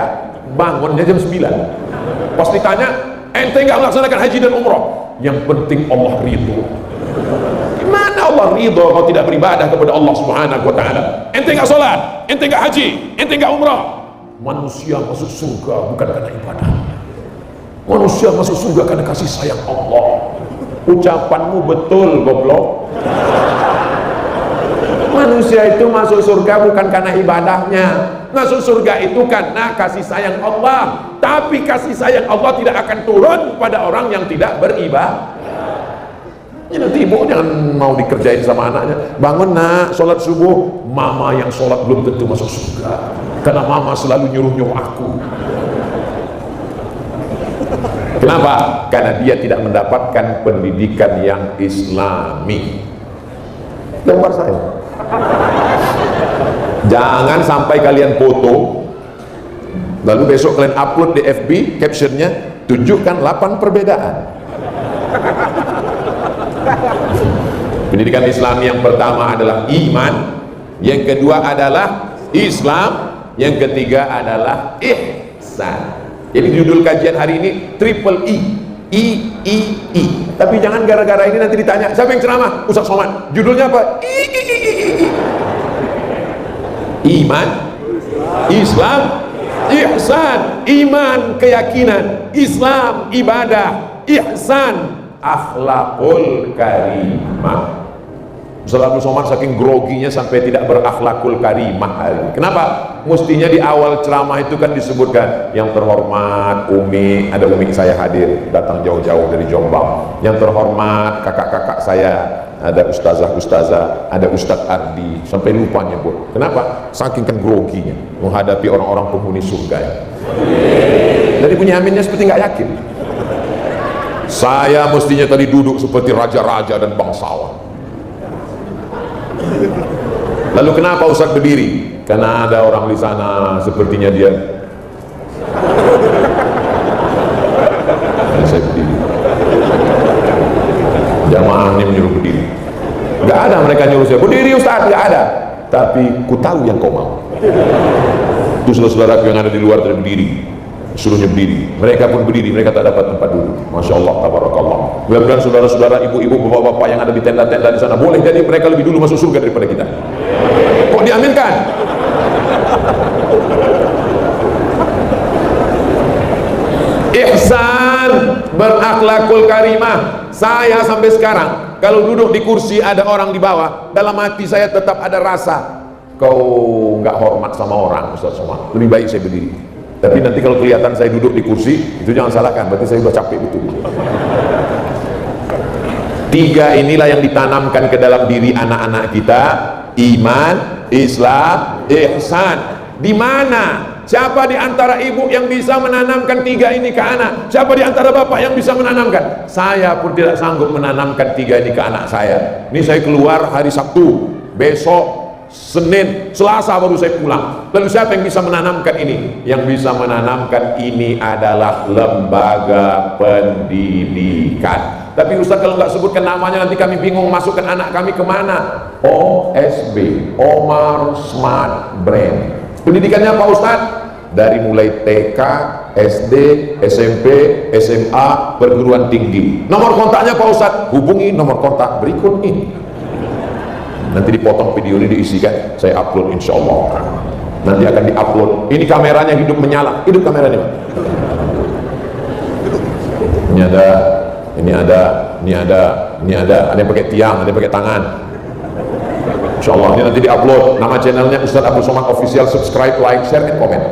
bangunnya jam 9. Pas ditanya, ente nggak melaksanakan haji dan umrah? Yang penting Allah ridho. Gimana Allah ridho kalau tidak beribadah kepada Allah Subhanahu wa ta'ala? Ente nggak sholat, ente nggak haji, ente nggak umrah. Manusia masuk surga bukan karena ibadah, manusia masuk surga karena kasih sayang Allah. Ucapanmu betul goblok. Manusia itu masuk surga bukan karena ibadahnya, masuk surga itu karena kasih sayang Allah. Tapi kasih sayang Allah tidak akan turun pada orang yang tidak beribadah. Nanti ibu jangan mau dikerjain sama anaknya, bangun nak sholat subuh. Mama yang sholat belum tentu masuk surga, karena mama selalu nyuruh-nyuruh aku. Kenapa? Karena dia tidak mendapatkan pendidikan yang islami. Gambar saya, jangan sampai kalian foto lalu besok kalian upload di FB, captionnya tunjukkan 8 perbedaan. Pendidikan Islam yang pertama adalah iman, yang kedua adalah Islam, yang ketiga adalah ihsan. Jadi judul kajian hari ini triple I. Tapi jangan gara-gara ini nanti ditanya siapa yang ceramah, Ustaz Somad, judulnya apa? Iman, Islam, ihsan. Iman keyakinan, Islam ibadah, ihsan akhlakul karimah. Ustaz Abdul Somad saking groginya sampai tidak berakhlakul karimah. Kenapa? Mestinya di awal ceramah itu kan disebutkan yang terhormat Umi, ada Umi saya hadir, datang jauh-jauh dari Jombang. Yang terhormat kakak-kakak saya, ada ustazah-ustazah, ada Ustadz Ardi, sampai lupa nyebut. Kenapa? Saking kan groginya menghadapi orang-orang penghuni surga ya. Jadi punya aminnya seperti nggak yakin. Saya mestinya tadi duduk seperti raja-raja dan bangsawan. Lalu kenapa Ustaz berdiri? Karena ada orang di sana sepertinya dia. Dan saya berdiri. Jamaah ini menyuruh berdiri. Gak ada mereka nyuruh saya berdiri Ustaz, gak ada. Tapi ku tahu yang kau mau. Itu saudara-saudaraku yang ada di luar tidak berdiri, suruhnya berdiri. Mereka pun berdiri, mereka tak dapat tempat duduk. Masya Allah, tabarakallah. Mudah-mudahan saudara-saudara, ibu-ibu, bapak-bapak yang ada di tenda-tenda di sana, boleh jadi mereka lebih dulu masuk surga daripada kita. Kok diaminkan? Ihsan, berakhlakul karimah. Saya sampai sekarang kalau duduk di kursi ada orang di bawah, dalam hati saya tetap ada rasa, kau nggak hormat sama orang Ustaz Somad, lebih baik saya berdiri. Tapi nanti kalau kelihatan saya duduk di kursi, itu jangan salahkan, berarti saya sudah capek betul. Tiga inilah yang ditanamkan ke dalam diri anak-anak kita: iman, Islam, ihsan. Di mana? Siapa di antara ibu yang bisa menanamkan tiga ini ke anak? Siapa di antara bapak yang bisa menanamkan? Saya pun tidak sanggup menanamkan tiga ini ke anak saya. Ini saya keluar hari Sabtu, besok Senin, Selasa baru saya pulang. Lalu siapa yang bisa menanamkan ini? Yang bisa menanamkan ini adalah lembaga pendidikan. Tapi Ustaz kalau nggak sebutkan namanya nanti kami bingung masukkan anak kami kemana. OSB, Omar Smart Brain. Pendidikannya apa Ustaz? Dari mulai TK, SD, SMP, SMA, perguruan tinggi. Nomor kontaknya Pak Ustaz? Hubungi nomor kontak berikut ini. Nanti dipotong video ini diisikan, saya upload insya Allah. Nanti akan diupload. Ini kameranya hidup menyala, hidup kameranya. Ini ada, ini ada, ini ada, ini ada yang pakai tiang, ada yang pakai tangan. Insya Allah ini nanti diupload. Nama channelnya Ustaz Abdul Somad Official. Subscribe, like, share, dan komen.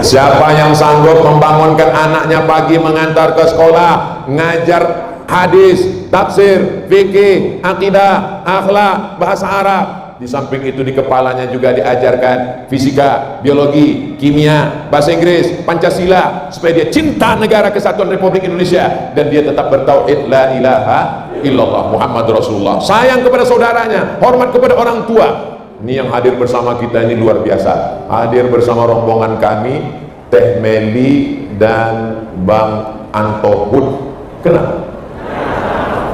Siapa yang sanggup membangunkan anaknya pagi mengantar ke sekolah, ngajar hadis, tafsir, fikih, akidah, akhlak, bahasa Arab. Di samping itu di kepalanya juga diajarkan fisika, biologi, kimia, bahasa Inggris, Pancasila, supaya dia cinta negara kesatuan Republik Indonesia dan dia tetap bertauhid la ilaha illallah Muhammad Rasulullah. Sayang kepada saudaranya, hormat kepada orang tua. Ini yang hadir bersama kita ini luar biasa. Hadir bersama rombongan kami, Teh Meli dan Bang Antohud. Kenal?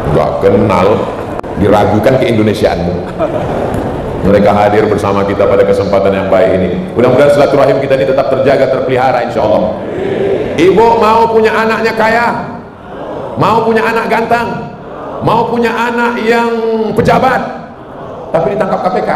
Enggak kenal, diragukan keindonesiaanmu. Mereka hadir bersama kita pada kesempatan yang baik ini. Mudah-mudahan silaturahim kita ini tetap terjaga, terpelihara insya Allah. Ibu mau punya anaknya kaya, mau punya anak ganteng, mau punya anak yang pejabat, tapi ditangkap KPK.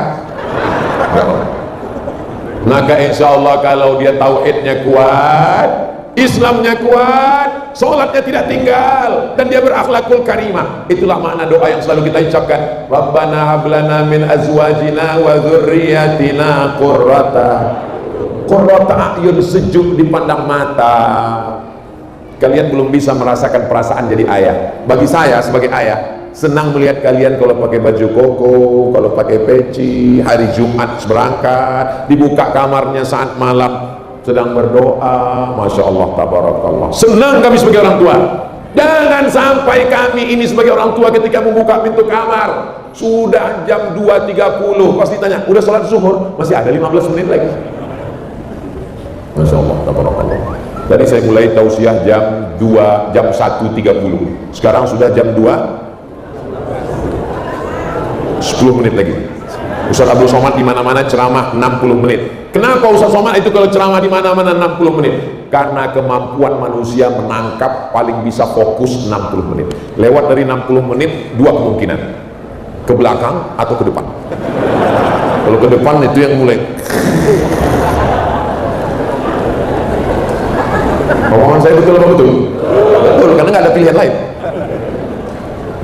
Maka insya Allah kalau dia tauhidnya kuat, Islamnya kuat, sholatnya tidak tinggal, dan dia berakhlakul karimah. Itulah makna doa yang selalu kita ucapkan. Rabbana hablana min azwajina wa dzurriyyatina qurrata a'yun, sejuk dipandang mata. Kalian belum bisa merasakan perasaan jadi ayah. Bagi saya sebagai ayah, senang melihat kalian kalau pakai baju koko, kalau pakai peci, hari Jumat berangkat, dibuka kamarnya saat malam sedang berdoa, Masya Allah, tabarakallah. Senang kami sebagai orang tua. Jangan sampai kami ini sebagai orang tua ketika membuka pintu kamar sudah jam 2.30 pasti tanya, udah sholat zuhur? Masih ada 15 menit lagi. Masya Allah, tabarakallah. Tadi saya mulai tausiah jam 2, jam 1.30. Sekarang sudah jam 2, 10 menit lagi. Ustaz Abdul Somad di mana-mana ceramah 60 menit. Kenapa Ustaz Somad itu kalau ceramah di mana-mana 60 menit? Karena kemampuan manusia menangkap paling bisa fokus 60 menit. Lewat dari 60 menit dua kemungkinan. Ke belakang atau ke depan. Kalau ke depan itu yang mulai. Omongan saya betul apa betul? Betul, karena nggak ada pilihan lain.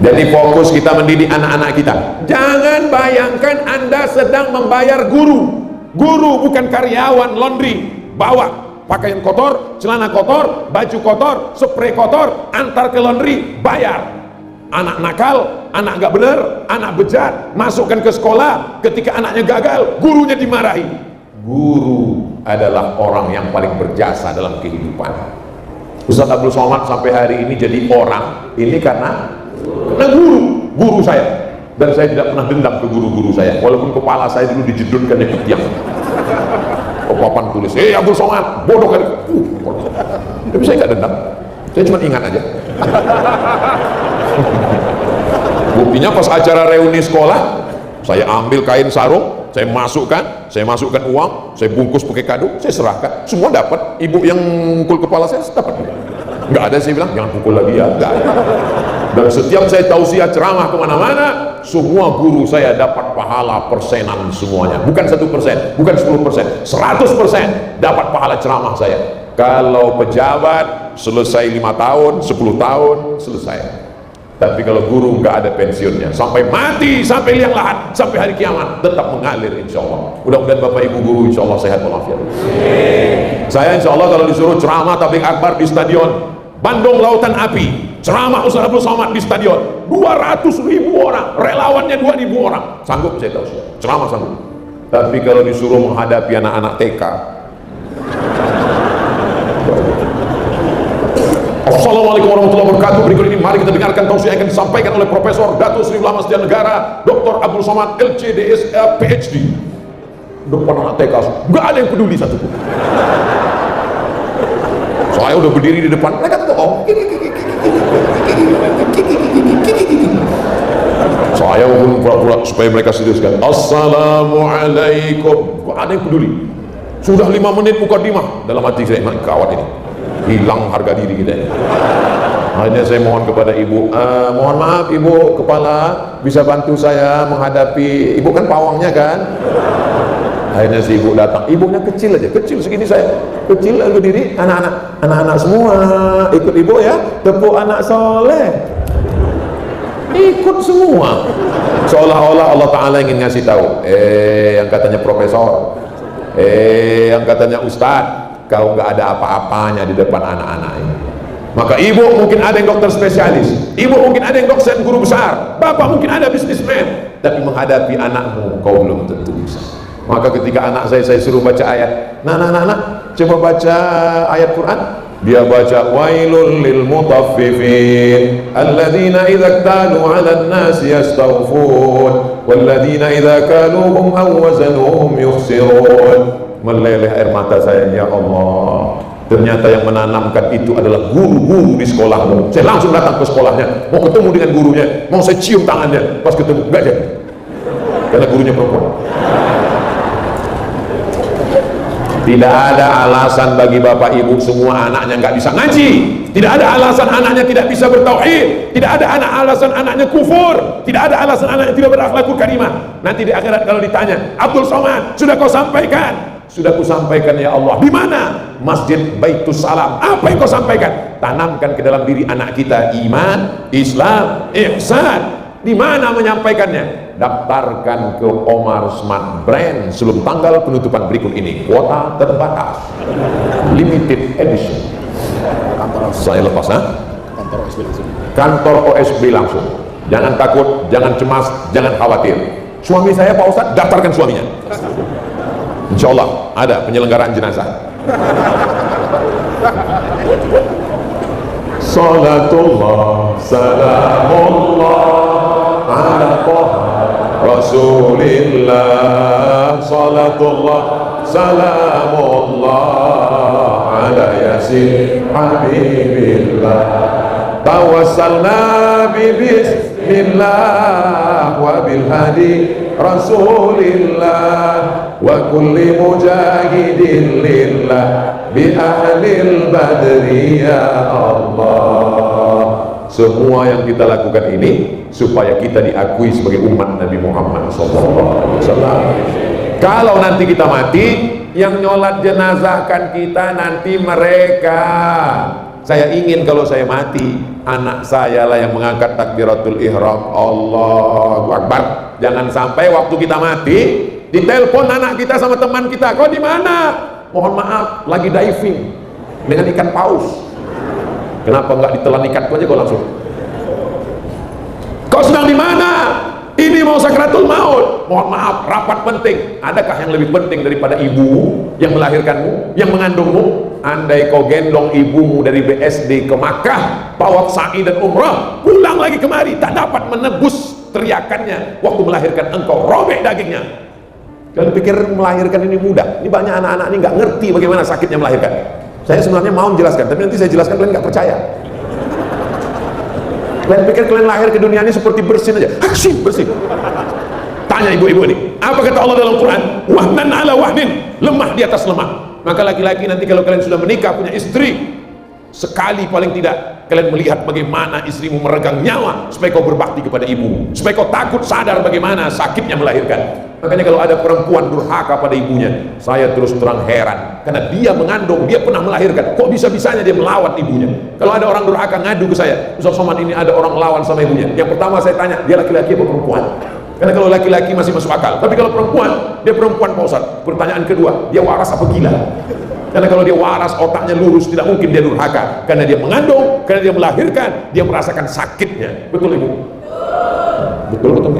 Jadi fokus kita mendidik anak-anak kita. Jangan bayangkan Anda sedang membayar guru. Guru bukan karyawan laundry. Bawa pakaian kotor, celana kotor, baju kotor, spray kotor, antar ke laundry, bayar. Anak nakal, anak nggak benar, anak bejat, masukkan ke sekolah. Ketika anaknya gagal, gurunya dimarahi. Guru adalah orang yang paling berjasa dalam kehidupan. Ustaz Abdul Somad sampai hari ini jadi orang ini karena Karena guru saya. Dan saya tidak pernah dendam ke guru-guru saya, walaupun kepala saya dulu dijedunkan di tiang. Papan tulis, Abdul Somad, bodoh kali. Tapi saya nggak dendam, saya cuma ingat aja. Buktinya pas acara reuni sekolah, saya ambil kain sarung, saya masukkan uang, saya bungkus pakai kado, saya serahkan, semua dapat. Ibu yang mukul kepala saya dapat. Nggak ada, saya bilang jangan pukul lagi ya, nggak ada. Dan setiap saya tausiah ceramah kemana-mana, semua guru saya dapat pahala persenan semuanya. Bukan 1%, bukan 10%, 100% dapat pahala ceramah saya. Kalau pejabat selesai 5 tahun, 10 tahun selesai. Tapi kalau guru nggak ada pensiunnya, sampai mati, sampai liang lahat, sampai hari kiamat tetap mengalir, insya Allah. Mudah-mudahan Bapak Ibu guru insya Allah sehat walafiat. Saya insya Allah kalau disuruh ceramah tabligh akbar di stadion Bandung Lautan Api, ceramah Ustaz Abdul Somad di stadion 200.000 orang, relawannya 2.000 orang, sanggup saya tahu, ceramah sanggup. Tapi kalau disuruh menghadapi anak-anak TK, Assalamualaikum warahmatullahi wabarakatuh. Berikut ini mari kita dengarkan tausiah yang akan disampaikan oleh Profesor Datuk Seri Ulama Setia Negara Dr. Abdul Somad LCDS PhD. Depan anak TK, nggak ada yang peduli satupun. Saya udah berdiri di depan, mereka tuh saya pun pura-pura supaya mereka seriuskan. Assalamualaikum. Gak ada yang peduli. Sudah 5 menit mukadimah, dalam hati saya, gawat ini, hilang harga diri kita ini. Akhirnya saya mohon kepada ibu, mohon maaf ibu kepala, bisa bantu saya menghadapi, ibu kan pawangnya kan. Akhirnya si ibu datang, ibunya kecil aja, kecil segini saya, kecil lalu diri, anak-anak semua ikut ibu ya, tepuk anak soleh, ikut semua, seolah-olah Allah Ta'ala ingin ngasih tahu, yang katanya profesor, yang katanya ustadz, kau nggak ada apa-apanya di depan anak-anak ini. Maka ibu mungkin ada yang dokter spesialis, ibu mungkin ada yang dosen guru besar, bapak mungkin ada bisnismen, tapi menghadapi anakmu kau belum tentu bisa. Maka ketika anak saya suruh baca ayat, nah, coba baca ayat Quran. Dia baca, wailul lil mutaffifin alladzina idza iktalu 'alan nasi yastawfun walladzina idza kaluhum aw wazanuhum yukhsirun. Meleleh air mata saya, ya Allah. Ternyata yang menanamkan itu adalah guru-guru di sekolahmu. Saya langsung datang ke sekolahnya, mau ketemu dengan gurunya, mau saya cium tangannya, pas ketemu enggak jadi, karena gurunya perempuan. Tidak ada alasan bagi bapak ibu semua anaknya nggak bisa ngaji. Tidak ada alasan anaknya tidak bisa bertauhid. Tidak ada alasan anaknya kufur. Tidak ada alasan anaknya tidak berakhlakul karimah. Nanti di akhirat kalau ditanya, Abdul Somad, sudah kau sampaikan? Sudah ku sampaikan ya Allah. Di mana? Masjid Baitus Salam. Apa yang kau sampaikan? Tanamkan ke dalam diri anak kita iman, Islam, ihsan. Di mana menyampaikannya? Daftarkan ke Omar Smart Brand sebelum tanggal penutupan berikut ini. Kuota terbatas, limited edition. Saya lepas, kantor OSB langsung. Kantor OSB langsung. Jangan takut, jangan cemas, jangan khawatir. Suami saya Pak Ustadz, daftarkan suaminya. Insya Allah ada penyelenggaraan jenazah. Salatullah, salamullah ala Taha Rasulillah. Salatullah, salamullah ala Yasin Habibillah. Tawassalna bi bismillah wa bil hadi Rasulillah wa kulli mujahidin lillah bi ahlil badri ya Allah. Semua yang kita lakukan ini supaya kita diakui sebagai umat Nabi Muhammad SAW. Kalau nanti kita mati, yang nyolat jenazahkan kita nanti mereka. Saya ingin kalau saya mati, anak saya lah yang mengangkat takbiratul ihram, Allahu Akbar. Jangan sampai waktu kita mati ditelepon anak kita sama teman kita, kau di mana? Mohon maaf, lagi diving dengan ikan paus. Kenapa nggak ditelan ikanku aja kau langsung? Kau sedang di mana? Ini istri mau sakratul maut, mohon maaf, rapat penting. Adakah yang lebih penting daripada ibumu yang melahirkanmu, yang mengandungmu? Andai kau gendong ibumu dari BSD ke Makkah, tawaf sa'i dan umrah, pulang lagi kemari, tak dapat menebus teriakannya waktu melahirkan engkau, robek dagingnya. Kalian pikir melahirkan ini mudah? Ini banyak anak-anak ini nggak ngerti bagaimana sakitnya melahirkan. Saya sebenarnya mau menjelaskan, tapi nanti saya jelaskan kalian nggak percaya. Kalian pikir kalian lahir ke dunia ini seperti bersin aja, bersin. Tanya ibu-ibu ini, apa kata Allah dalam Quran? Wahnan ala wahnin, lemah di atas lemah. Maka laki-laki nanti kalau kalian sudah menikah, punya istri, sekali paling tidak kalian melihat bagaimana istrimu meregang nyawa supaya kau berbakti kepada ibumu, supaya kau takut sadar bagaimana sakitnya melahirkan. Makanya kalau ada perempuan durhaka pada ibunya, saya terus terang heran, karena dia mengandung, dia pernah melahirkan, kok bisa-bisanya dia melawat ibunya. Kalau ada orang durhaka ngadu ke saya, Ustaz Somad, ini ada orang lawan sama ibunya, yang pertama saya tanya, dia laki-laki apa perempuan? Karena kalau laki-laki masih masuk akal, tapi kalau perempuan, dia perempuan Pak Ustaz. Pertanyaan kedua, dia waras apa gila? Karena kalau dia waras, otaknya lurus, tidak mungkin dia durhaka. Karena dia mengandung, karena dia melahirkan, dia merasakan sakitnya. Betul ibu? Betul betul.